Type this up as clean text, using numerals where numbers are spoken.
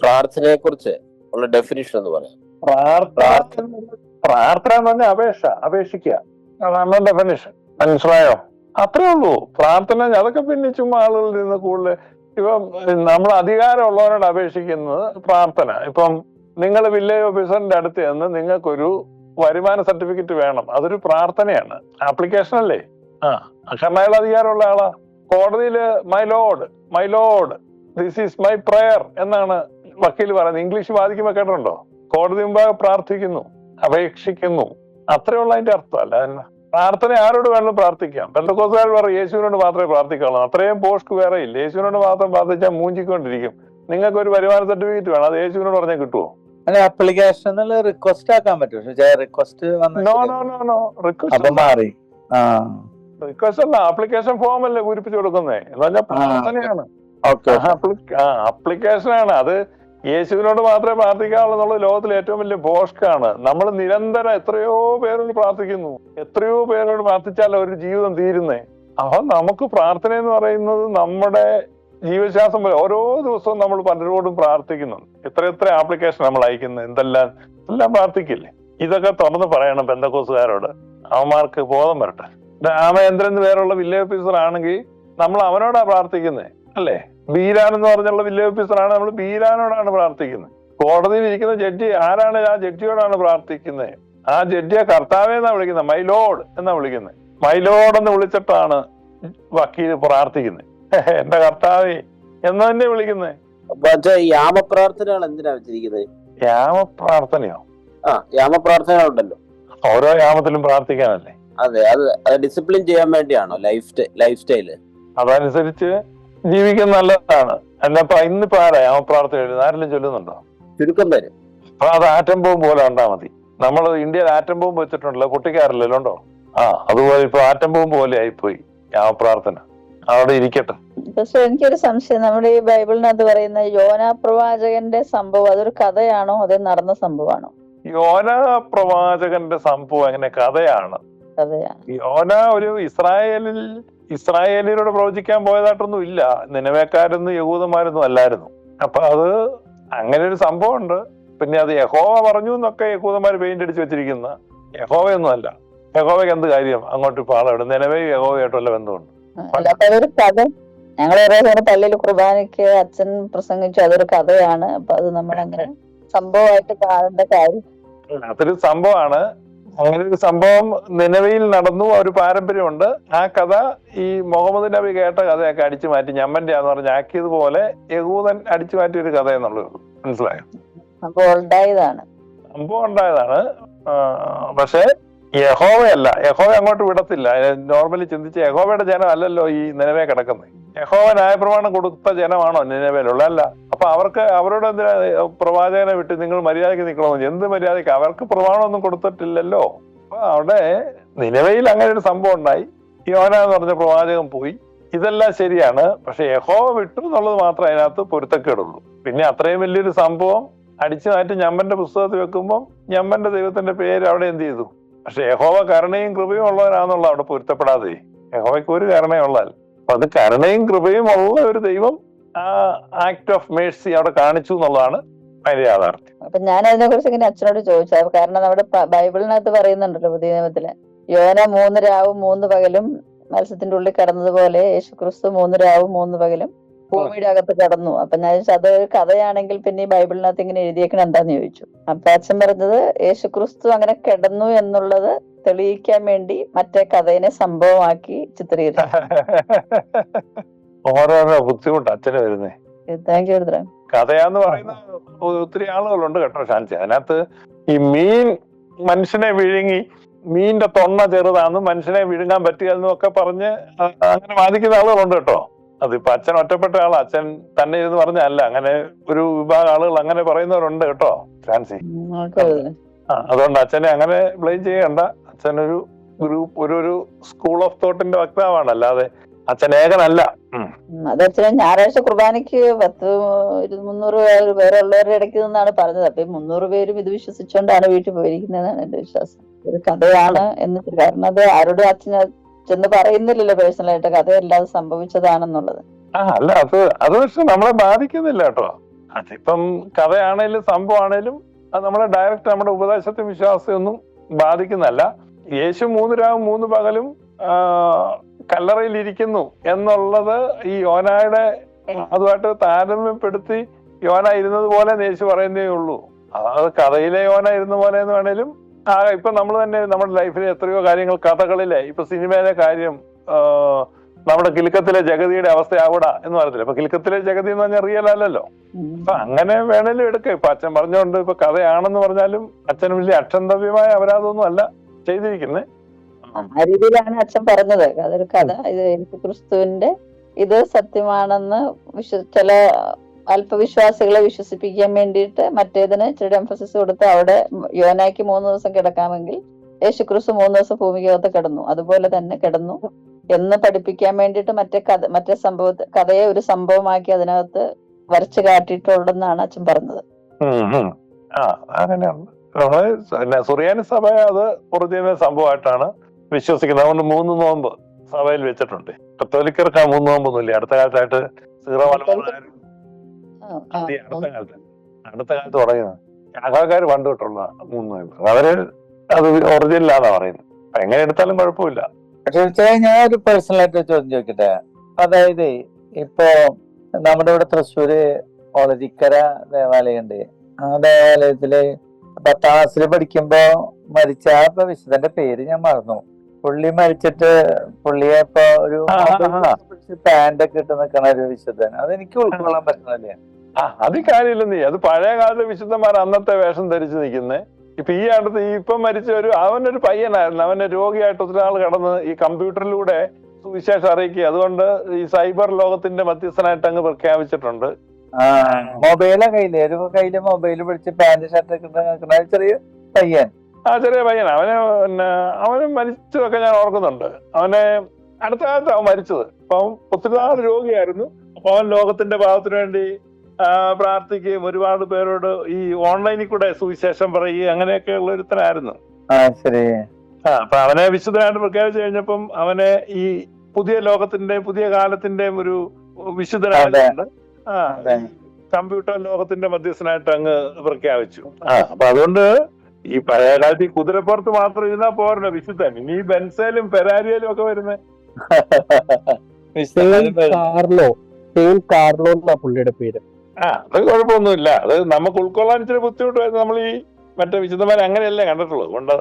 പ്രാർത്ഥനയെ കുറിച്ച് ഉള്ള ഡെഫിനിഷൻ എന്ന് പറയാം. പ്രാർത്ഥന പ്രാർത്ഥന എന്ന് പറഞ്ഞാൽ അപേക്ഷിക്കുക, അതാണ് ഡെഫിനിഷൻ. മനസ്സിലായോ? അത്രേ ഉള്ളൂ പ്രാർത്ഥന. അതൊക്കെ പിന്നെ ചുമ്മാ ആളുകളിൽ നിന്ന് കൂടുതൽ ഇപ്പം നമ്മൾ അധികാരമുള്ളവരോട് അപേക്ഷിക്കുന്നത് പ്രാർത്ഥന. ഇപ്പം നിങ്ങൾ വില്ലേജ് ഓഫീസറിന്റെ അടുത്ത് ചെന്ന് നിങ്ങൾക്കൊരു വരുമാന സർട്ടിഫിക്കറ്റ് വേണം, അതൊരു പ്രാർത്ഥനയാണ്, ആപ്ലിക്കേഷൻ അല്ലേ? കാരണം അയാൾ അധികാരമുള്ള ആളാ. കോടതിയില് my lord this is my prayer എന്നാണ് വക്കീൽ പറയുന്നത്. ഇംഗ്ലീഷ് വാദിക്കുമ്പോ കേട്ടിട്ടുണ്ടോ? കോടതി മുമ്പാകെ പ്രാർത്ഥിക്കുന്നു, അപേക്ഷിക്കുന്നു, അത്രയുള്ള അതിന്റെ അർത്ഥം. അല്ല പ്രാർത്ഥന ആരോട് വേണമെങ്കിലും പ്രാർത്ഥിക്കാം. പെന്തക്കോസ്തുകാർ പറയും യേശുവിനോട് മാത്രമേ പ്രാർത്ഥിക്കാവുള്ളൂ. അത്രയും പോസ്റ്റ് വേറെ ഇല്ല. യേശുവിനോട് മാത്രം പ്രാർത്ഥിച്ചാൽ മൂഞ്ചിക്കൊണ്ടിരിക്കും. നിങ്ങൾക്ക് ഒരു വരുമാന സർട്ടിഫിക്കറ്റ് വേണം, അത് യേശുവിനോട് പറഞ്ഞാൽ കിട്ടുമോ? അപ്ലിക്കേഷൻ റിക്വസ്റ്റ് ആക്കാൻ പറ്റും. റിക്വസ്റ്റ് അല്ല, ആപ്ലിക്കേഷൻ ഫോം അല്ലേ പൂരിപ്പിച്ചു കൊടുക്കുന്നേ. എന്ന് പറഞ്ഞാൽ പ്രാർത്ഥനയാണ്, ആപ്ലിക്കേഷനാണ്. അത് യേശുവിനോട് മാത്രമേ പ്രാർത്ഥിക്കാവുള്ളൂ എന്നുള്ളത് ലോകത്തിലെ ഏറ്റവും വലിയ പോസ്റ്റാണ്. നമ്മൾ നിരന്തരം എത്രയോ പേരോട് പ്രാർത്ഥിക്കുന്നു, എത്രയോ പേരോട് പ്രാർത്ഥിച്ചാൽ ഒരു ജീവിതം തീരുന്നേ. അപ്പൊ നമുക്ക് പ്രാർത്ഥന എന്ന് പറയുന്നത് നമ്മുടെ ജീവശ്വാസം പോലെ ഓരോ ദിവസവും നമ്മൾ പലരോടും പ്രാർത്ഥിക്കുന്നുണ്ട്. എത്ര ആപ്ലിക്കേഷൻ നമ്മൾ അയക്കുന്നത്, എല്ലാം പ്രാർത്ഥിക്കില്ലേ? ഇതൊക്കെ തുറന്ന് പറയണം പെന്തക്കോസ്തുകാരോട്. അവന്മാർക്ക് ബോധം വരട്ടെ. രാമചന്ദ്രൻ പേരുള്ള വില്ലേജ് ഓഫീസർ ആണെങ്കിൽ നമ്മൾ അവനോടാ പ്രാർത്ഥിക്കുന്നത്, അല്ലേ? ബീരാൻ എന്ന് പറഞ്ഞുള്ള വില്ലേജ് ഓഫീസറാണ്, നമ്മൾ ബീരാനോടാണ് പ്രാർത്ഥിക്കുന്നത്. കോടതിയിൽ ഇരിക്കുന്ന ജഡ്ജി ആരാണ്? ആ ജഡ്ജിയോടാണ് പ്രാർത്ഥിക്കുന്നത്. ആ ജഡ്ജിയെ കർത്താവേ എന്നാ വിളിക്കുന്നത്, മൈ ലോഡ് എന്നാ വിളിക്കുന്നത്. മൈ ലോഡ് എന്ന് വിളിച്ചിട്ടാണ് വക്കീൽ പ്രാർത്ഥിക്കുന്നത്. എന്റെ കർത്താവേ എന്ന് തന്നെ വിളിക്കുന്നത്. യാമപ്രാർത്ഥനകൾ എന്തിനാ വെച്ചിരിക്കുന്നത്? യാമപ്രാർത്ഥനയോ? യാമപ്രാർത്ഥന ഉണ്ടല്ലോ, ഓരോ യാമത്തിലും പ്രാർത്ഥിക്കാനല്ലേ? അതെ, അത് ഡിസിപ്ലിൻ ചെയ്യാൻ വേണ്ടിയാണോ ലൈഫ് സ്റ്റൈല്? അതനുസരിച്ച് ജീവിക്കുന്നത് നല്ലതാണ്. അല്ലപ്പോ ഇന്നിപ്പോ ആരാ യാമപ്രാർത്ഥന എഴുതുന്നത്? ആരെങ്കിലും ചൊല്ലുന്നുണ്ടോ? ചുരുക്കം പേര്. അപ്പൊ അത് ആറ്റം ബോംബ് പോലെ കണ്ടാ മതി. നമ്മൾ ഇന്ത്യയിൽ ആറ്റം ബോംബ് വെച്ചിട്ടുണ്ടല്ലോ, പൊട്ടിക്കാറില്ലല്ലോ ഉണ്ടോ? അതുപോലെ ഇപ്പൊ ആറ്റം ബോംബ് പോലെ ആയിപ്പോയി യാമപ്രാർത്ഥന. അവിടെ ഇരിക്കട്ടെ. പക്ഷെ എനിക്കൊരു സംശയം, നമ്മുടെ ഈ ബൈബിളിനകത്ത് പറയുന്ന യോനാ പ്രവാചകന്റെ സംഭവം അതൊരു കഥയാണോ അതോ നടന്ന സംഭവമാണോ? യോനാ പ്രവാചകന്റെ സംഭവം എങ്ങനെ കഥയാണ്? യോന ഒരു ഇസ്രായേലിനോട് പ്രവചിക്കാൻ പോയതായിട്ടൊന്നും ഇല്ല. നിനവേക്കാരൊന്നും യഹൂദന്മാരൊന്നും അല്ലായിരുന്നു. അപ്പൊ അത് അങ്ങനെ ഒരു സംഭവം ഉണ്ട്. പിന്നെ അത് യഹോവ പറഞ്ഞു എന്നൊക്കെ യഹൂദന്മാർ പെയിന്റ് അടിച്ച് വെച്ചിരിക്കുന്ന യഹോവയൊന്നും അല്ല. യഹോവയ്ക്ക് എന്ത് കാര്യം അങ്ങോട്ട് ഇപ്പൊ ആളെവിടെ? നിലവേ യഹോവയായിട്ടുള്ള ബന്ധമുണ്ട്. അതൊരു കഥ. ഞങ്ങൾ ഓരോ പള്ളിയിൽ കുർബാനയ്ക്ക് അച്ഛൻ പ്രസംഗിച്ചു, അതൊരു കഥയാണ്. അപ്പൊ അത് നമ്മളങ്ങനെ സംഭവമായിട്ട് കാണേണ്ട കാര്യം. അതൊരു സംഭവമാണ്. അങ്ങനെ ഒരു സംഭവം നിലവിൽ നടന്നു, ഒരു പാരമ്പര്യമുണ്ട്. ആ കഥ ഈ മുഹമ്മദ് നബി കേട്ട കഥയൊക്കെ അടിച്ചു മാറ്റി ഞമ്മന്റെയാന്ന് പറഞ്ഞ് ആക്കിയതുപോലെ യഹൂദൻ അടിച്ചു മാറ്റിയ ഒരു കഥ എന്നുള്ളൂ. മനസ്സിലായോ? സംഭവം ഉണ്ടായതാണ്. പക്ഷെ യഹോവയല്ല, യഹോവ അങ്ങോട്ട് വിടത്തില്ല. നോർമലി ചിന്തിച്ച യഹോവയുടെ ജനം അല്ലല്ലോ ഈ നിലവേ കിടക്കുന്നത്. യഹോവ ന്യായപ്രമാണം കൊടുത്ത ജനമാണോ നിലവിലുള്ള? അല്ല. അപ്പൊ അവരോട് എന്തിനാ പ്രവാചകനെ വിട്ട് നിങ്ങൾ മര്യാദയ്ക്ക് നിൽക്കണമെന്ന്? എന്ത് മര്യാദയ്ക്ക്? അവർക്ക് പ്രമാണമൊന്നും കൊടുത്തിട്ടില്ലല്ലോ. അപ്പൊ അവിടെ നിലവയിൽ അങ്ങനെ ഒരു സംഭവം ഉണ്ടായി. യോന എന്ന് പറഞ്ഞ പ്രവാചകൻ പോയി. ഇതെല്ലാം ശരിയാണ്. പക്ഷെ യഹോവ വിട്ടു എന്നുള്ളത് മാത്രമേ അതിനകത്ത് പൊരുത്തക്കേടുള്ളൂ. പിന്നെ അത്രയും വലിയൊരു സംഭവം അടിച്ചു മാറ്റി ഞമ്മന്റെ പുസ്തകത്തിൽ വെക്കുമ്പോൾ ഞമ്മന്റെ ദൈവത്തിന്റെ പേര് അവിടെ എന്ത് ചെയ്തു? പക്ഷെ യഹോവ കരുണയും കൃപയും ഉള്ളവരാന്നുള്ള അവിടെ പൊരുത്തപ്പെടാതെ. യഹോവയ്ക്ക് ഒരു കരുണയുള്ളതല്ല. അപ്പൊ അത് കരുണയും കൃപയും ഉള്ള ഒരു ദൈവം ആ ആക്ട് ഓഫ് മേഴ്സി അവിടെ കാണിച്ചു എന്നുള്ളതാണ് അതിന്റെ യാഥാർത്ഥ്യം. അപ്പൊ ഞാൻ അതിനെ കുറിച്ച് ഇങ്ങനെ അച്ഛനോട് ചോദിച്ചത്, കാരണം നമ്മുടെ ബൈബിളിനകത്ത് പറയുന്നുണ്ടല്ലോ പുതിയ നിയമത്തില്, യോന 3 രാവും 3 പകലും മത്സ്യത്തിന്റെ ഉള്ളിൽ കടന്നതുപോലെ യേശുക്രിസ്തു 3 രാവും 3 പകലും ഭൂമിയുടെ അകത്ത് കടന്നു. അപ്പൊ ഞാൻ ചോദിച്ചു, അതൊരു കഥയാണെങ്കിൽ പിന്നെ ഈ ബൈബിളിനകത്ത് ഇങ്ങനെ എഴുതിയേക്കണ എന്താന്ന് ചോദിച്ചു. അപ്പൊ അച്ഛൻ പറഞ്ഞത് യേശുക്രിസ്തു അങ്ങനെ കിടന്നു എന്നുള്ളത് തെളിയിക്കാൻ വേണ്ടി മറ്റേ കഥയെ സംഭവമാക്കി ചിത്രീകരിച്ചു. ഓരോരോ ബുദ്ധിമുട്ട് അച്ഛന് വരുന്നേ. Thank you. കഥയാന്ന് പറയുന്ന ഒത്തിരി ആളുകളുണ്ട് കേട്ടോ ഷാൻസി. അതിനകത്ത് ഈ മീൻ മനുഷ്യനെ വിഴുങ്ങി, മീനിന്റെ തൊണ്ണ ചെറുതാന്ന്, മനുഷ്യനെ വിഴുങ്ങാൻ പറ്റുക ഒക്കെ പറഞ്ഞ് അങ്ങനെ വാദിക്കുന്ന ആളുകളുണ്ട് കേട്ടോ. അതിപ്പോ അച്ഛൻ ഒറ്റപ്പെട്ട ആളാ, അച്ഛൻ തന്നെ ഇരുന്ന് പറഞ്ഞല്ല. അങ്ങനെ ഒരു വിഭാഗം ആളുകൾ അങ്ങനെ പറയുന്നവരുണ്ട് കേട്ടോ ഷാൻസി. അതുകൊണ്ട് അച്ഛനെ അങ്ങനെ ബ്ലെയിം ചെയ്യണ്ട. അച്ഛനൊരു ഒരു സ്കൂൾ ഓഫ് തോട്ടിന്റെ വക്താവാണ്, അല്ലാതെ അച്ഛൻ ഏകനല്ല. അതച്ഛൻ ഞായറാഴ്ച കുർബാനയ്ക്ക് 300 പേരെ ഉള്ളവരുടെ ഇടയ്ക്ക് നിന്നാണ് പറഞ്ഞത്. അപ്പൊ 300 പേരും ഇത് വിശ്വസിച്ചുകൊണ്ടാണ് വീട്ടിൽ പോയിരിക്കുന്നതെന്നാണ് എന്റെ വിശ്വാസം. ഒരു കഥയാണ് എന്ന്. കാരണം അത് ആരോടും അച്ഛൻ ചെന്ന് പറയുന്നില്ലല്ലോ പേഴ്സണലായിട്ട്, കഥയല്ലാതെ സംഭവിച്ചതാണെന്നുള്ളത്. അല്ല, അത് പക്ഷെ നമ്മളെ ബാധിക്കുന്നില്ല കേട്ടോ. അതിപ്പം കഥയാണേലും സംഭവമാണേലും അത് നമ്മളെ ഡയറക്റ്റ് നമ്മുടെ ഉപദേശത്തെ വിശ്വാസത്തെയൊന്നും ബാധിക്കുന്നതല്ല. യേശു 3 രാവും 3 പകലും കല്ലറയിൽ ഇരിക്കുന്നു എന്നുള്ളത് ഈ യോനായുടെ അതുമായിട്ട് താരതമ്യപ്പെടുത്തി യോന ഇരുന്നത് പോലെ യേശു പറയുന്നേ ഉള്ളൂ. അതായത് കഥയിലെ യോന ഇരുന്ന പോലെ എന്ന് വേണേലും ഇപ്പൊ നമ്മൾ തന്നെ നമ്മുടെ ലൈഫിലെ എത്രയോ കാര്യങ്ങൾ കഥകളിലെ, ഇപ്പൊ സിനിമയിലെ കാര്യം, നമ്മുടെ കിലുക്കത്തിലെ ജഗതിയുടെ അവസ്ഥ അവിടെ എന്ന് പറയത്തില്ല. ഇപ്പൊ കിലുക്കത്തിലെ ജഗതി എന്ന് പറഞ്ഞാൽ റിയൽ അല്ലല്ലോ. അപ്പൊ അങ്ങനെ വേണേലും എടുക്കാം. ഇപ്പൊ അച്ഛൻ പറഞ്ഞുകൊണ്ട് ഇപ്പൊ കഥയാണെന്ന് പറഞ്ഞാലും അച്ഛന് വലിയ അക്ഷന്തവ്യമായ അപരാധമൊന്നും അല്ല ചെയ്തിരിക്കുന്നത്. ആ രീതിയിലാണ് അച്ഛൻ പറഞ്ഞത്. അതൊരു കഥ, ഇത് യേശുക്രിസ്തുവിന്റെ ഇത് സത്യമാണെന്ന് ചില അല്പവിശ്വാസികളെ വിശ്വസിപ്പിക്കാൻ വേണ്ടിയിട്ട് മറ്റേതിന് ഇച്ചിരി എംഫസിസ് കൊടുത്ത് അവിടെ യോനായ്ക്ക് 3 ദിവസം കിടക്കാമെങ്കിൽ യേശുക്രിസ്തു 3 ദിവസം ഭൂമിക്കകത്ത് കിടന്നു, അതുപോലെ തന്നെ കിടന്നു എന്ന് പഠിപ്പിക്കാൻ വേണ്ടിയിട്ട് മറ്റേ കഥയെ ഒരു സംഭവമാക്കി അതിനകത്ത് വരച്ചു കാട്ടിയിട്ടുണ്ടെന്നാണ് അച്ഛൻ പറഞ്ഞത്. അങ്ങനെയാണ് സുറിയാനി സഭ അത് ഒറിജിനൽ സംഭവമായിട്ടാണ് വിശ്വസിക്കുന്നത്. അതുകൊണ്ട് 3 നോമ്പ് സഭയിൽ വെച്ചിട്ടുണ്ട്. കത്തോലിക്കർക്ക് 3 നോമ്പൊന്നുമില്ല. അടുത്ത കാലത്തായിട്ട് സീറോ മലബാർ അടുത്ത കാലത്ത് പറയുന്നത് ശാഖാക്കാര് പണ്ട് തൊട്ടുള്ള 3 നോമ്പ് അവര് അത് ഒറിജിനലാന്നാ പറയുന്നത്. എങ്ങനെ എടുത്താലും കുഴപ്പമില്ല. പക്ഷെ ഞാൻ ഒരു പേഴ്സണലായിട്ട് ചോദ്യം ചോദിക്കട്ടെ. അതായത് ഇപ്പൊ നമ്മുടെ ഇവിടെ തൃശ്ശൂര് ഒളരിക്കര ദേവാലയം ഉണ്ട്. ആ ദേവാലയത്തില് 10ാം ക്ലാസ്സിൽ പഠിക്കുമ്പോ മരിച്ച വിശുദ്ധന്റെ പേര് ഞാൻ മറന്നു. പുള്ളി മരിച്ചിട്ട് പുള്ളിയെ ഇപ്പൊ ഒരു പാൻറ്റൊക്കെ ഇട്ട് നിൽക്കണ ഒരു വിശുദ്ധൻ. അതെനിക്ക് ഉൾക്കൊള്ളാൻ പറ്റുന്നില്ല. അത് കാര്യമില്ല. നീ അത് പഴയ കാലത്തെ വിശുദ്ധന്മാർ അന്നത്തെ വേഷം ധരിച്ചു നിൽക്കുന്നേ. ഇപ്പൊ ഈ അടുത്ത് ഇപ്പം മരിച്ച അവനൊരു പയ്യനായിരുന്നു. അവന് രോഗിയായിട്ട് ഒത്തിരി നാൾ കടന്ന് ഈ കമ്പ്യൂട്ടറിലൂടെ സുവിശേഷം അറിയിക്കുക. അതുകൊണ്ട് ഈ സൈബർ ലോകത്തിന്റെ മധ്യസ്ഥനായിട്ട് അങ്ങ് പ്രഖ്യാപിച്ചിട്ടുണ്ട്. മൊബൈലാ കയ്യില് മൊബൈല് പിടിച്ച് പാന്റ് ഷർട്ടൊക്കെ നിൽക്കുന്ന ചെറിയ പയ്യൻ. ചെറിയ പയ്യൻ. അവന് മരിച്ചതൊക്കെ ഞാൻ ഓർക്കുന്നുണ്ട്. അവനെ അടുത്ത കാലത്ത് അവൻ മരിച്ചത്. അപ്പം ഒത്തിരി നാൾ രോഗിയായിരുന്നു. അപ്പൊ അവൻ ലോകത്തിന്റെ പാപത്തിന് വേണ്ടി പ്രാർത്ഥിക്കുകയും ഒരുപാട് പേരോട് ഈ ഓൺലൈനിൽ കൂടെ സുവിശേഷം പറയുകയും അങ്ങനെയൊക്കെ ഉള്ള ഒരുത്തനായിരുന്നു. അപ്പൊ അവനെ വിശുദ്ധനായിട്ട് പ്രഖ്യാപിച്ചു കഴിഞ്ഞപ്പം അവനെ ഈ പുതിയ ലോകത്തിന്റെ പുതിയ കാലത്തിന്റെയും ഒരു വിശുദ്ധനായതുകൊണ്ട് കമ്പ്യൂട്ടർ ലോകത്തിന്റെ മധ്യസ്ഥനായിട്ട് അങ്ങ് പ്രഖ്യാപിച്ചു. അപ്പൊ അതുകൊണ്ട് ഈ പഴയ കാലത്ത് ഈ കുതിരപ്പുറത്ത് മാത്രം ഇരുന്നാ പോരണ വിശുദ്ധൻ. ഇനി ബെൻസേലും ഫെരാരിയിലും ഒക്കെ വരുന്നേ കാർലോ എന്നാ പുള്ളിയുടെ പേര്. അത് കുഴപ്പമൊന്നുമില്ല. അത് നമുക്ക് ഉൾക്കൊള്ളാൻ ഇച്ചിരി ബുദ്ധിമുട്ടായിരുന്നു. നമ്മൾ ഈ മറ്റേ വിശുദ്ധന്മാരെ അങ്ങനെയല്ലേ കണ്ടിട്ടുള്ളത്. അതുകൊണ്ട്